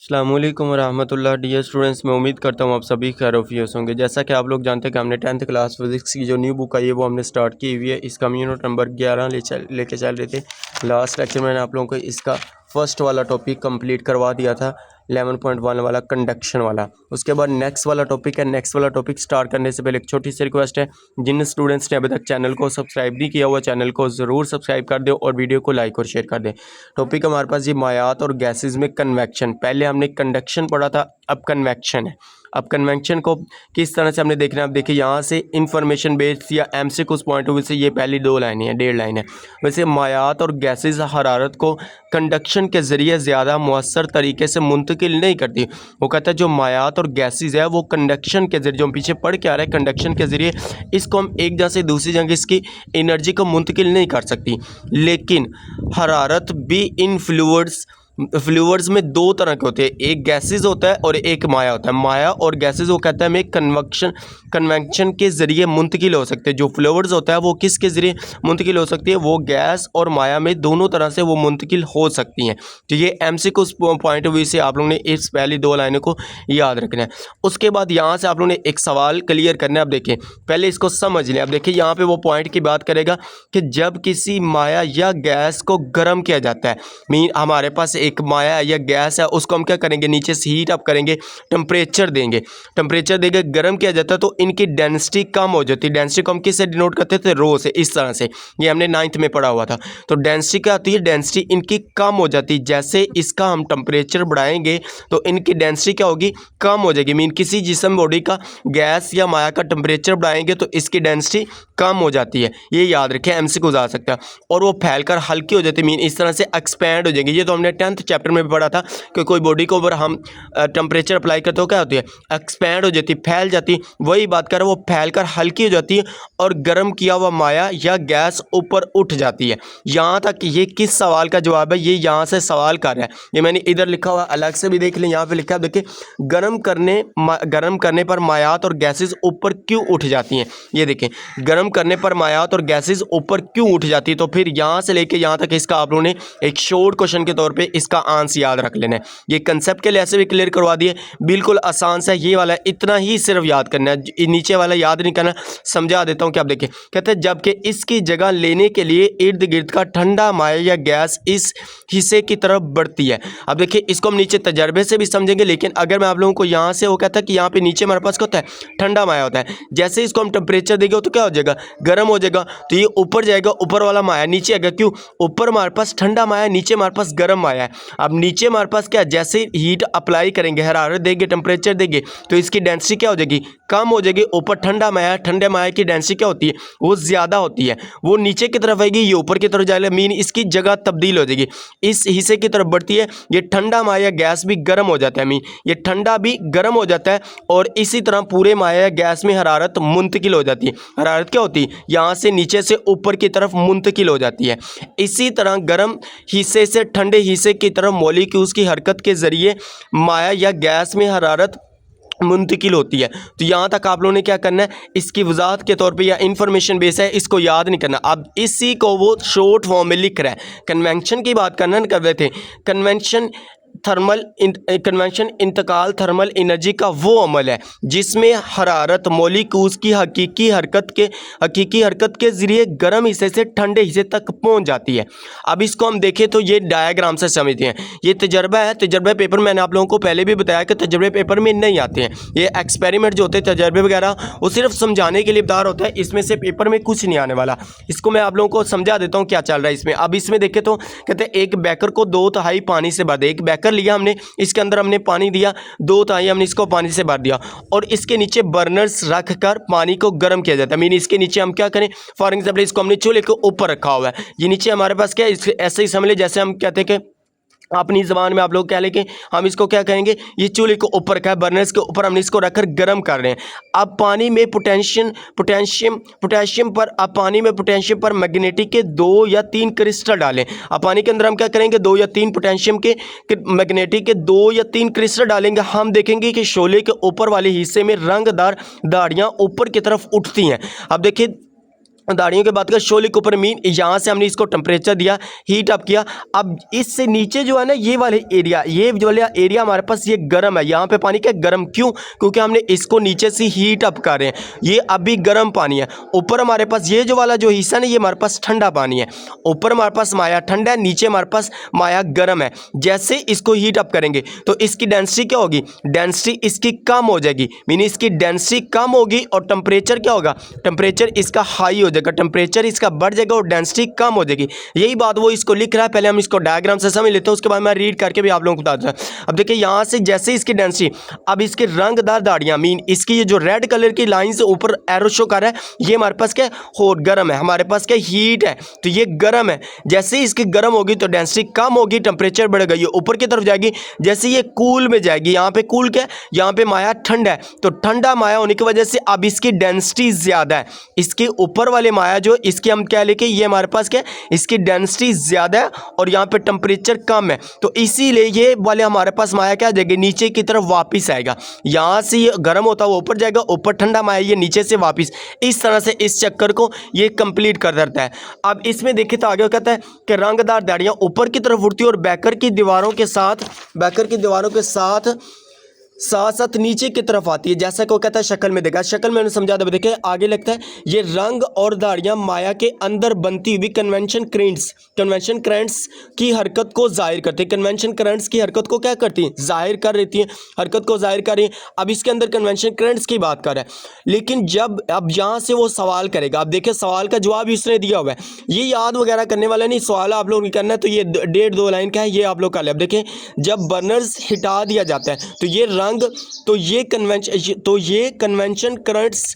अस्सलामुअलैकुम वरहमतुल्लाह। Dear students, मैं उम्मीद करता हूँ आप सभी खैरियत होंगे। जैसा कि आप लोग जानते हैं कि हमने 10th क्लास फिज़िक्स की जो न्यू बुक आई है वो हमने स्टार्ट की हुई है। इसका हम यूनिट नंबर 11 लेके चल रहे थे। लास्ट लेक्चर में मैंने आप लोगों को इसका फर्स्ट वाला टॉपिक कंप्लीट करवा दिया था, 11.1 वाला कंडक्शन वाला। उसके बाद नेक्स्ट वाला टॉपिक है। नेक्स्ट वाला टॉपिक स्टार्ट करने से पहले एक छोटी सी रिक्वेस्ट है, जिन स्टूडेंट्स ने अभी तक चैनल को सब्सक्राइब नहीं किया हुआ चैनल को ज़रूर सब्सक्राइब कर दे और वीडियो को लाइक और शेयर कर दें। टॉपिक हमारे पास ये मायात और गैसेज में कन्वेक्शन। पहले हमने कंडक्शन पढ़ा था, अब कन्वेक्शन है। अब कन्वेक्शन को किस तरह से हमने देखना है, अब देखिए यहाँ से इंफॉर्मेशन बेस्ड या एमसीक्यू पॉइंट ऑफ व्यू से ये पहली दो लाइनें हैं, 1.5 लाइन है। वैसे मायात और गैसेज हरारत को कंडक्शन के ज़रिए ज़्यादा मुअस्सर तरीके से मुंतकिल नहीं करती। वो कहता है जो मायात और गैसेज है वो कंडक्शन के ज़रिए, जो हम पीछे पढ़ के आ रहे हैं, कंडक्शन के ज़रिए इसको हम एक जगह से दूसरी जगह इसकी एनर्जी को मुंतकिल नहीं कर सकती। लेकिन हरारत भी इन फ्लूइड्स में दो तरह के होते हैं, एक गैसेज होता है और एक माया होता है। माया और गैसेज वो कहता है हमें कन्वेक्शन के ज़रिए मुंतकिल हो सकते हैं। जो फ्लूइड्स होता है वो किसके ज़रिए मुंतकिल हो सकती है, वो गैस और माया में दोनों तरह से वो मुंतकिल हो सकती हैं। तो ये एमसीक्यू पॉइंट ऑफ व्यू से आप लोगों ने इस पहली दो लाइनों को याद रखना है। उसके बाद यहाँ से आप लोगों ने एक सवाल क्लियर करना है। अब देखिए पहले इसको समझ लें। अब देखिए यहाँ पे वो पॉइंट की बात करेगा कि जब किसी माया या गैस को गर्म किया जाता है, मीन हमारे पास एक माया या गैस है, उसको हम क्या करेंगे, नीचे से हीट अप करेंगे, टेम्परेचर देंगे, गर्म किया जाता है तो इनकी डेंसिटी कम हो जाती है। डेंसिटी को हम किससे डिनोट करते थे, रो से। इस तरह से ये हमने 9th में पढ़ा हुआ था। तो डेंसिटी क्या आती है, डेंसिटी इनकी कम हो जाती है। जैसे इसका हम टेम्परेचर बढ़ाएंगे तो इनकी डेंसिटी क्या होगी, कम हो जाएगी। मीन किसी जिस्म बॉडी का गैस या माया का टेम्परेचर बढ़ाएंगे तो इसकी डेंसिटी कम हो जाती है। ये याद रखें, एमसीक्यू आ सकता है। और वो फैलकर हल्की हो जाती है, मीन इस तरह से एक्सपैंड हो जाएगी। ये तो हमने 10th चैप्टर में भी पढ़ा था कि कोई बॉडी के ऊपर हम टेम्परेचर अप्लाई करते हो क्या होती है, एक्सपैंड हो जाती है, फैल जाती है। वही बात कर रहे हैं, वो फैलकर हल्की हो जाती है और गर्म किया हुआ माया या गैस ऊपर उठ जाती है। यहाँ तक ये किस सवाल का जवाब है, ये यहाँ से सवाल कर रहा है। ये मैंने इधर लिखा हुआ, अलग से भी देख लें, यहाँ पे लिखा है देखिए, गर्म करने पर मायात और गैसेज ऊपर क्यों उठ जाती हैं। ये देखें, गर्म करने पर मायात और गैसेज ऊपर क्यों उठ जाती है। तो फिर यहाँ से लेके यहाँ तक इसका आप लोगों ने एक शॉर्ट क्वेश्चन के तौर पे इसका आंसर याद रख लेना है। ये कंसेप्ट के लिए ऐसे भी क्लियर करवा दिए, बिल्कुल आसान सा ये वाला, इतना ही सिर्फ याद करना है, नीचे वाला याद नहीं करना। समझा देता हूँ कि आप देखें, कहते हैं जबकि इसकी जगह लेने के लिए इर्द गिर्द का ठंडा माया या गैस इस हिस्से की तरफ बढ़ती है। अब देखिए इसको हम नीचे तजर्बे से भी समझेंगे, लेकिन अगर मैं आप लोगों को यहाँ से, वो कहता है कि यहाँ पे नीचे हमारे पास क्या होता है, ठंडा माया होता है। जैसे इसको हम टेम्परेचर देंगे तो क्या हो जाएगा, गर्म हो जाएगा। तो ये ऊपर जाएगा, ऊपर वाला माया नीचे आएगा। क्यों, ऊपर हमारे पास ठंडा माया है, नीचे हमारे पास गर्म माया है। अब नीचे हमारे पास क्या, जैसे हीट अप्लाई करेंगे, हरारत देंगे, टेम्परेचर देंगे, तो इसकी डेंसिटी क्या हो जाएगी, कम हो जाएगी। ऊपर ठंडा माया, ठंडे माया की डेंसिटी क्या होती है, वो ज़्यादा होती है। वो नीचे की तरफ आएगी, ये ऊपर की तरफ जाएगा, मीन इसकी जगह तब्दील हो जाएगी, इस हिस्से की तरफ बढ़ती है। ये ठंडा माया गैस भी गर्म हो जाता है, मीन ये ठंडा भी गर्म हो जाता है। और इसी तरह पूरे माया गैस में हरारत मुंतकिल हो जाती है। हरारत क्या होती है, यहाँ से नीचे से ऊपर की तरफ मुंतकिल हो जाती है। इसी तरह गर्म हिस्से से ठंडे हिस्से की तरफ मॉलिक्यूल्स की हरकत के ज़रिए माया या गैस में हरारत मुंतकिल होती है। तो यहाँ तक आप लोगों ने क्या करना है, इसकी वजाहत के तौर पे या इंफॉर्मेशन बेस है, इसको याद नहीं करना। अब इसी को वो शॉर्ट फॉर्म में लिख रहा है। कन्वेंशन की बात करना कर रहे थे। कन्वेंशन इंतकाल थर्मल एनर्जी का वो अमल है जिसमें हरारत मॉलिक्यूल्स की हकीकी हरकत के ज़रिए गर्म हिस्से से ठंडे हिस्से तक पहुंच जाती है। अब इसको हम देखें तो ये डायग्राम से समझते हैं। ये तजर्बा है, तजर्बा पेपर मैंने आप लोगों को पहले भी बताया कि तजर्बे पेपर में नहीं आते हैं। ये एक्सपेरिमेंट जो होते हैं, तजर्बे वगैरह, वो सिर्फ समझाने के लिए बता होता है, इसमें से पेपर में कुछ नहीं आने वाला। इसको मैं आप लोगों को समझा देता हूँ क्या चल रहा है इसमें। अब इसमें देखें तो कहते हैं एक बेकर को 2/3 पानी से भर दे। एक बेकर लिया हमने, इसके अंदर हमने पानी दिया, 2/3 हमने इसको पानी से भर दिया, और इसके नीचे बर्नर्स रखकर पानी को गर्म किया जाता है। मीन इसके नीचे हम क्या करें, फॉर एग्जाम्पल इसको हमने चूल्हे के ऊपर रखा हुआ है। ये नीचे हमारे पास क्या है, ऐसे ही समझ ले जैसे हम कहते हैं कि अपनी ज़बान में आप लोग क्या लेके हम इसको क्या कहेंगे, ये चूल्हे को ऊपर रखा है, बर्नर्स के ऊपर हमने इसको रखकर गर्म कर रहे हैं। अब पानी में पोटेशियम पर मैग्नेटिक के 2 या 3 क्रिस्टल डालें। अब पानी के अंदर हम क्या करेंगे, 2 या 3 पोटेशियम के मैग्नेटिक के 2 या 3 क्रिस्टल डालेंगे। हम देखेंगे कि शोले के ऊपर वाले हिस्से में रंगदार दाढ़ियाँ ऊपर की तरफ उठती हैं। अब देखिए दाढ़ियों की बात करें, शोले के ऊपर मीन यहाँ से हमने इसको टेम्परेचर दिया, हीट अप किया। अब इससे नीचे जो है ना ये वाले एरिया, ये जो वाला एरिया हमारे पास ये गर्म है। यहाँ पे पानी क्या गर्म, क्यों? क्योंकि हमने इसको नीचे से हीट अप कर रहे हैं, ये अभी गर्म पानी है। ऊपर हमारे पास ये जो वाला जो हिस्सा ना ये हमारे पास ठंडा पानी है। ऊपर हमारे पास माया ठंडा है, नीचे हमारे पास माया गर्म है। जैसे इसको हीट अप करेंगे तो इसकी डेंसिटी क्या होगी? डेंसिटी इसकी कम हो जाएगी, मीन इसकी डेंसिटी कम होगी और टेम्परेचर क्या होगा? टेम्परेचर इसका हाई हो जाएगा, टेम्परेचर इसका बढ़ जाएगा और डेंसिटी कम हो जाएगी। यही बात वो इसको लिख रहा है। पहले हम इसको डायग्राम से समझ लेते हैं, उसके बाद मैं रीड करके भी आप लोगों को बता दूँ। अब देखिए यहाँ से जैसे इसकी डेंसिटी, अब इसके रंगदार दाढ़ियाँ, मीन इसकी ये जो रेड कलर की लाइन से ऊपर एरो शो कर रहा है, ये हमारे पास क्या हॉट गर्म है, हमारे पास क्या हीट है, तो ये गर्म है। जैसे इसकी गर्म होगी तो डेंसिटी कम होगी, टेम्परेचर बढ़ेगा, ये ऊपर की तरफ जाएगी। जैसे ये कूल में जाएगी, यहाँ पे कूल क्या है, यहाँ पे माया ठंडा है, तो ठंडा माया होने की वजह से अब इसकी डेंसिटी ज़्यादा है। इसके ऊपर वाले माया जो इसके हम क्या लेके, ये हमारे पास क्या है, इसकी डेंसिटी ज़्यादा है और यहाँ पे टेम्परेचर कम है, तो इसीलिए ये वाले हमारे पास माया क्या जाएगा, नीचे की तरफ वापस आएगा। यहाँ से ये गर्म होता है वो ऊपर जाएगा, ऊपर ठंडा माया ये नीचे से वापस, इस तरह से इस चक्कर को ये कंप्लीट कर देता है। अब इसमें देखिए तो आगे कहता है कि रंगदार दाढ़ियाँ ऊपर की तरफ उड़ती है और बैकर की दीवारों के साथ साथ नीचे की तरफ आती है। जैसा कि वो कहता है शक्ल में देखा, शक्ल में समझा दे, देखिए आगे लगता है ये रंग और दाढ़ियाँ माया के अंदर बनती हुई कन्वेंशन करंट्स की हरकत को जाहिर करते हैं। कन्वेंशन करंट्स की हरकत को क्या करती हैं? जाहिर कर रही हैं, हरकत को जाहिर कर रही हैं। अब इसके अंदर कन्वेंशन करंट्स की बात कर रहा है, लेकिन जब अब यहाँ से वो सवाल करेगा, अब देखिए सवाल का जवाब इसने दिया हुआ है, ये याद वगैरह करने वाला नहीं, सवाल आप लोगों ने करना है। तो ये 1.5-2 लाइन का है, ये आप लोग कर ले। अब देखें जब बर्नर्स हटा दिया जाता है तो ये तो ये कन्वेंशन करंट्स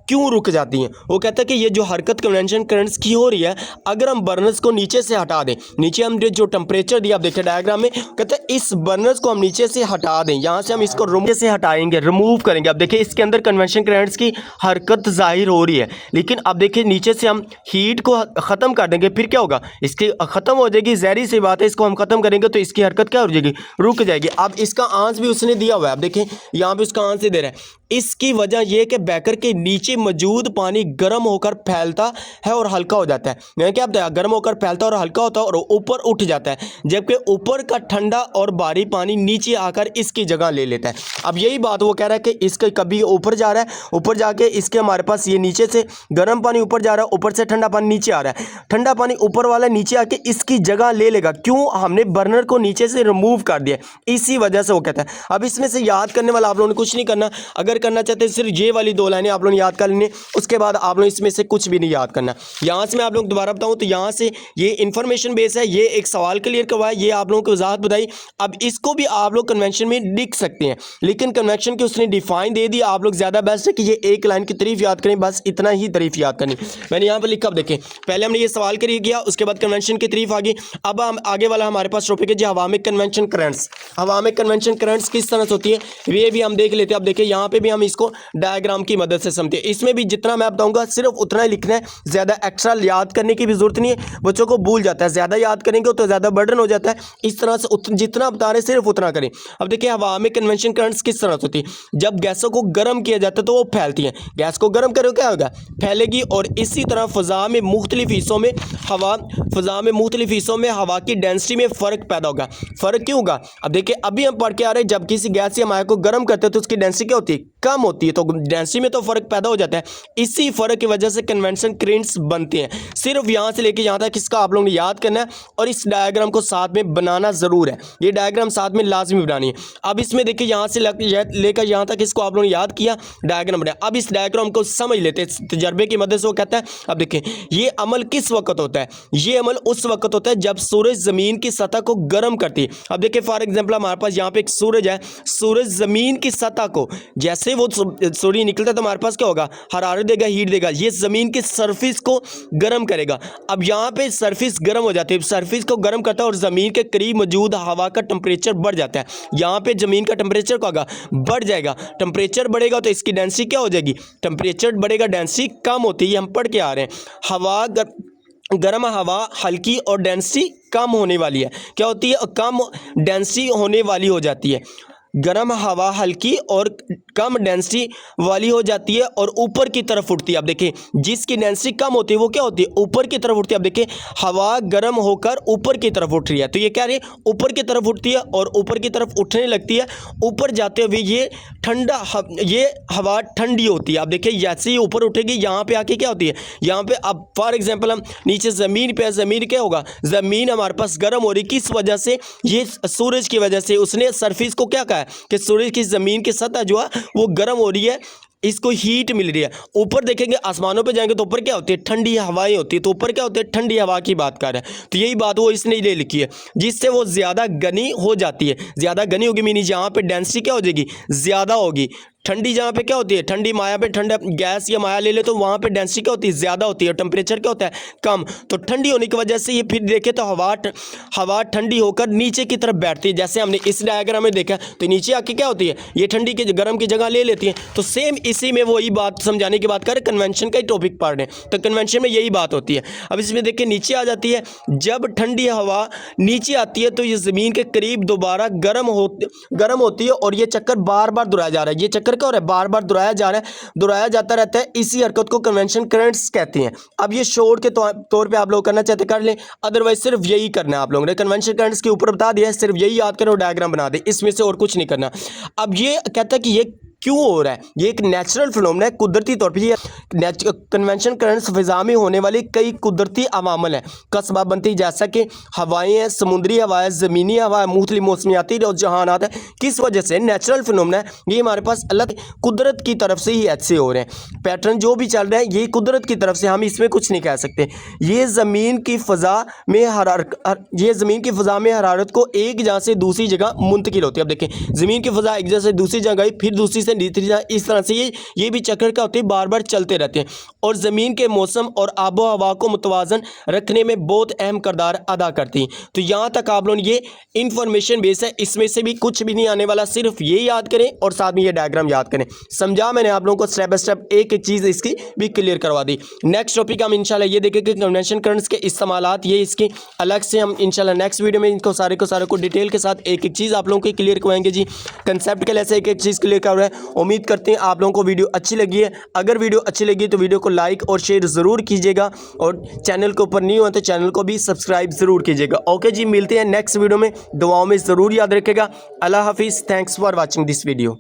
क्यों रुक जाती हैं? वो कहता है कि ये जो हरकत कन्वेंशन करंट्स की हो रही है, अगर हम बर्नर्स को नीचे से हटा दें, नीचे हम जो टेम्परेचर दिया आप देखिए डायग्राम में, कहता है इस बर्नर्स को हम नीचे से हटा दें, यहाँ से हम इसको नीचे से हटाएंगे, रिमूव करेंगे। अब देखिए इसके अंदर कन्वेंशन करंट्स की हरकत जाहिर हो रही है, लेकिन अब देखिए नीचे से हम हीट को ख़त्म कर देंगे, फिर क्या होगा? इसकी ख़त्म हो जाएगी, ज़ाहिर सी बात है, इसको हम ख़त्म करेंगे तो इसकी हरकत क्या हो जाएगी? रुक जाएगी। अब इसका आंसर भी उसने दिया हुआ है, अब देखें यहाँ पे उसका आंसर दे रहा है। इसकी वजह यह कि बैकर के नीचे मौजूद पानी गर्म होकर फैलता है और हल्का हो जाता है। यानी क्या बताया? गर्म होकर फैलता है और हल्का होता है और ऊपर उठ जाता है, जबकि ऊपर का ठंडा और भारी पानी नीचे आकर इसकी जगह ले लेता है। अब यही बात वो कह रहा है कि इसका कभी ऊपर जा रहा है, ऊपर जाके इसके हमारे पास ये नीचे से गर्म पानी ऊपर जा रहा है, ऊपर से ठंडा पानी नीचे आ रहा है, ठंडा पानी ऊपर वाला नीचे आके इसकी जगह ले लेगा। क्यों? हमने बर्नर को नीचे से रिमूव कर दिया, इसी वजह से वो कहता है। अब इसमें से याद करने वाला आप लोगों ने कुछ नहीं करना, अगर करना चाहते हैं सिर्फ ये वाली 2 लाइनें आप लोगों ने याद कर लेनी, उसके बाद आप लोग इसमें से कुछ भी नहीं याद करना। यहाँ से मैं आप लोगों को दोबारा बताऊँ तो यहाँ से ये इन्फॉर्मेशन बेस है, ये एक सवाल क्लियर करवाया, ये आप लोगों को वजाहत बताई। अब इसको भी आप लोग कन्वेंशन में लिख सकते हैं, लेकिन कन्वेंशन की उसने डिफाइन दे दी। आप लोग ज़्यादा बेस्ट है कि ये एक लाइन की तारीफ याद करें, बस इतना ही तारीफ याद करनी। मैंने यहाँ पर लिखा, अब देखें पहले हमने ये सवाल क्लियर किया, उसके बाद कन्वेंशन की तारीफ आ गई। अब हम आगे वाला हमारे पास टॉपिक है जी हवा में कन्वेंशन करंट्स। हवा में कन्वेंशन करंट्स किस तरह से होती है ये भी हम देख लेते हैं। अब देखिए यहाँ पे भी हम इसको डायग्राम की मदद से समझते हैं। इसमें भी जितना मैं बताऊंगा सिर्फ उतना ही लिखना है, ज़्यादा एक्स्ट्रा याद करने की भी जरूरत नहीं है, बच्चों को भूल जाता है, ज़्यादा याद करेंगे तो ज़्यादा बर्डन हो जाता है। इस तरह से जितना बता रहे सिर्फ उतना करें। अब देखिए हवा में कन्वेंशन करंट्स किस तरह से होती है? जब गैसों को गर्म किया जाता है तो वो फैलती हैं, गैस को गर्म करो क्या होगा? फैलेगी। और इसी तरह फ़ज़ा में मुख्तलिफ हिस्सों में हवा की डेंसिटी में फ़र्क पैदा होगा। फ़र्क क्यों होगा? अब देखिए अभी हम पढ़ के आ रहे हैं, जब किसी गैस या माया को गर्म करते हैं तो उसकी डेंसिटी क्या होती है? कम होती है, तो डेंसिटी में तो फ़र्क पैदा हो जाता है। इसी फ़र्क की वजह से कन्वेंशन करंट्स बनते हैं। सिर्फ यहाँ से लेके यहाँ तक इसका आप लोगों ने याद करना है और इस डायग्राम को साथ में बनाना ज़रूर है, ये डायग्राम साथ में लाजमी बनानी है। अब इसमें देखिए यहाँ से लेकर यहाँ तक इसको आप लोगों ने याद किया, डायग्राम बनाया। अब इस डायग्राम को समझ लेते हैं तजर्बे की मदद से। वो कहता है अब देखिए ये अमल किस वक्त होता है? ये अमल उस वक्त होता है जब सूरज ज़मीन की सतह को गर्म करती है। अब देखिए फॉर एग्जाम्पल हमारे पास यहाँ पे एक सूरज है, सूरज ज़मीन की सतह को जैसे वो सूर्य निकलता है तो हमारे पास क्या होगा? हरारत देगा, हीट देगा, ये ज़मीन की सरफेस को गर्म करेगा। अब यहाँ पे सरफेस गर्म हो जाती है, सरफेस को गर्म करता है और ज़मीन के करीब मौजूद हवा का टेम्परेचर बढ़ जाता है। यहाँ पे ज़मीन का टेम्परेचर क्या होगा? बढ़ जाएगा। टेम्परेचर बढ़ेगा तो इसकी डेंसिटी क्या हो जाएगी? टेम्परेचर बढ़ेगा, डेंसिटी कम होती है, ये हम पढ़ के आ रहे हैं। गर्म हवा हल्की और डेंसिटी कम होने वाली है। क्या होती है? कम डेंसिटी होने वाली हो जाती है। गर्म हवा हल्की और कम डेंसिटी वाली हो जाती है और ऊपर की तरफ उठती है। आप देखिए, जिसकी डेंसिटी कम होती है वो क्या होती है, ऊपर की तरफ उठती है। आप देखिए, हवा गर्म होकर ऊपर की तरफ उठ रही है, तो ये क्या रही है, ऊपर की तरफ उठती है और ऊपर की तरफ उठने लगती है। ऊपर जाते हुए ये ये हवा ठंडी होती है। आप देखिए, जैसे ही ऊपर उठेगी यहाँ पे आके क्या होती है, यहाँ पे अब फॉर एग्जांपल हम नीचे ज़मीन पे, ज़मीन क्या होगा, ज़मीन हमारे पास गर्म हो रही, किस वजह से, ये सूरज की वजह से। उसने सरफेस को क्या कहा है कि सूरज की ज़मीन की सतह जो है वो गर्म हो रही है, इसको हीट मिल रही है। ऊपर देखेंगे, आसमानों पे जाएंगे तो ऊपर क्या होती है, ठंडी हवाएं होती है। तो ऊपर क्या होती है, ठंडी हवा की बात कर रहे हैं। तो यही बात वो इसने ले लिखी है, जिससे वो ज़्यादा घनी हो जाती है। ज़्यादा घनी होगी मीनी जहाँ पे डेंसिटी क्या हो जाएगी, ज़्यादा होगी। ठंडी जहाँ पे क्या होती है, ठंडी माया पे, ठंडा गैस या माया ले ले तो वहाँ पे डेंसिटी क्या होती है, ज़्यादा होती है। और टेम्परेचर क्या होता है, कम। तो ठंडी होने की वजह से ये फिर देखे तो हवा ठंडी होकर नीचे की तरफ बैठती है। जैसे हमने इस डायग्राम में देखा, तो नीचे आके क्या होती है, ये ठंडी की गर्म की जगह ले लेती है। तो सेम इसी में वही बात समझाने की बात करें, कन्वेंशन का ही टॉपिक पढ़ रहे हैं, तो कन्वेंशन में यही बात होती है। अब इसमें देखिए नीचे आ जाती है, जब ठंडी हवा नीचे आती है तो ये ज़मीन के करीब दोबारा गर्म होती है और ये चक्कर बार बार दोहराया जा रहा है। ये चक्कर क्या हो रहा है, बार बार दोहराया जा रहा है, दोहराया जाता रहता है। इसी हरकत को कन्वेंशन करंट्स कहते हैं। अब ये शॉर्ट के तौर पे आप लोग करना चाहते कर लें, अदरवाइज सिर्फ यही करना है। आप लोगों ने कन्वेंशन करंट्स के ऊपर बता दिया है, सिर्फ यही याद करें और डायग्राम बना दे, इसमें से और कुछ नहीं करना। अब ये कहता है कि ये क्यों हो रहा है, ये एक नेचुरल फिनोमेना है, कुदरती तौर पर। ये कन्वेंशन करंट्स फिजा में होने वाली कई कुदरती अवामल है का सबब बनती है, जैसा कि हवाएं हैं, समुद्री हवाएं, ज़मीनी हवा है, मुख्तलिफ मौसमियाती रुझानात है। किस वजह से, नेचुरल फिनोमेना है, ये हमारे पास अल्लाह कुदरत की तरफ से ही ऐसे हो रहे हैं। पैटर्न जो भी चल रहा है ये कुदरत की तरफ से, हम इसमें कुछ नहीं कह सकते। ये ज़मीन की फ़ज़ा में हरारत को एक जगह से दूसरी जगह मुंतकिल होती है। अब देखें, ज़मीन की फ़ज़ा एक जगह से दूसरी जगह गई, फिर दूसरी से तीसरी जगह, इस तरह से ये भी चक्कर क्या होते हैं, बार बार चलते रहते हैं और ज़मीन के मौसम और आबो हवा को मुतवाज़न रखने में बहुत अहम किरदार अदा करती हैं। तो यहाँ तक आप लोग ये इंफॉर्मेशन बेस है, इसमें से भी कुछ भी नहीं आने वाला, सिर्फ ये याद करें और साथ में ये डायग्राम याद करें। समझा मैंने आप लोगों को स्टेप बाय स्टेप, एक एक चीज़ इसकी भी क्लियर करवा दी। नेक्स्ट टॉपिक हम इंशाल्लाह ये देखेंगे कन्वेंशन करंट्स के इस्तेमालात, ये इसकी अलग से हम इंशाल्लाह नेक्स्ट वीडियो में इनको सारे को डिटेल के साथ एक एक चीज़ आप लोगों को क्लियर करवाएंगे जी। कंसेप्ट के लिए एक एक चीज़ क्लियर कर रहा है। उम्मीद करते हैं आप लोगों को वीडियो अच्छी लगी है। अगर वीडियो अच्छी लगी तो वीडियो को लाइक और शेयर ज़रूर कीजिएगा और चैनल के ऊपर नहीं हो तो चैनल को भी सब्सक्राइब ज़रूर कीजिएगा। ओके जी, मिलते हैं नेक्स्ट वीडियो में, दुआओं में ज़रूर याद रखेगा। अल्लाह हाफिज़, thanks for watching this video.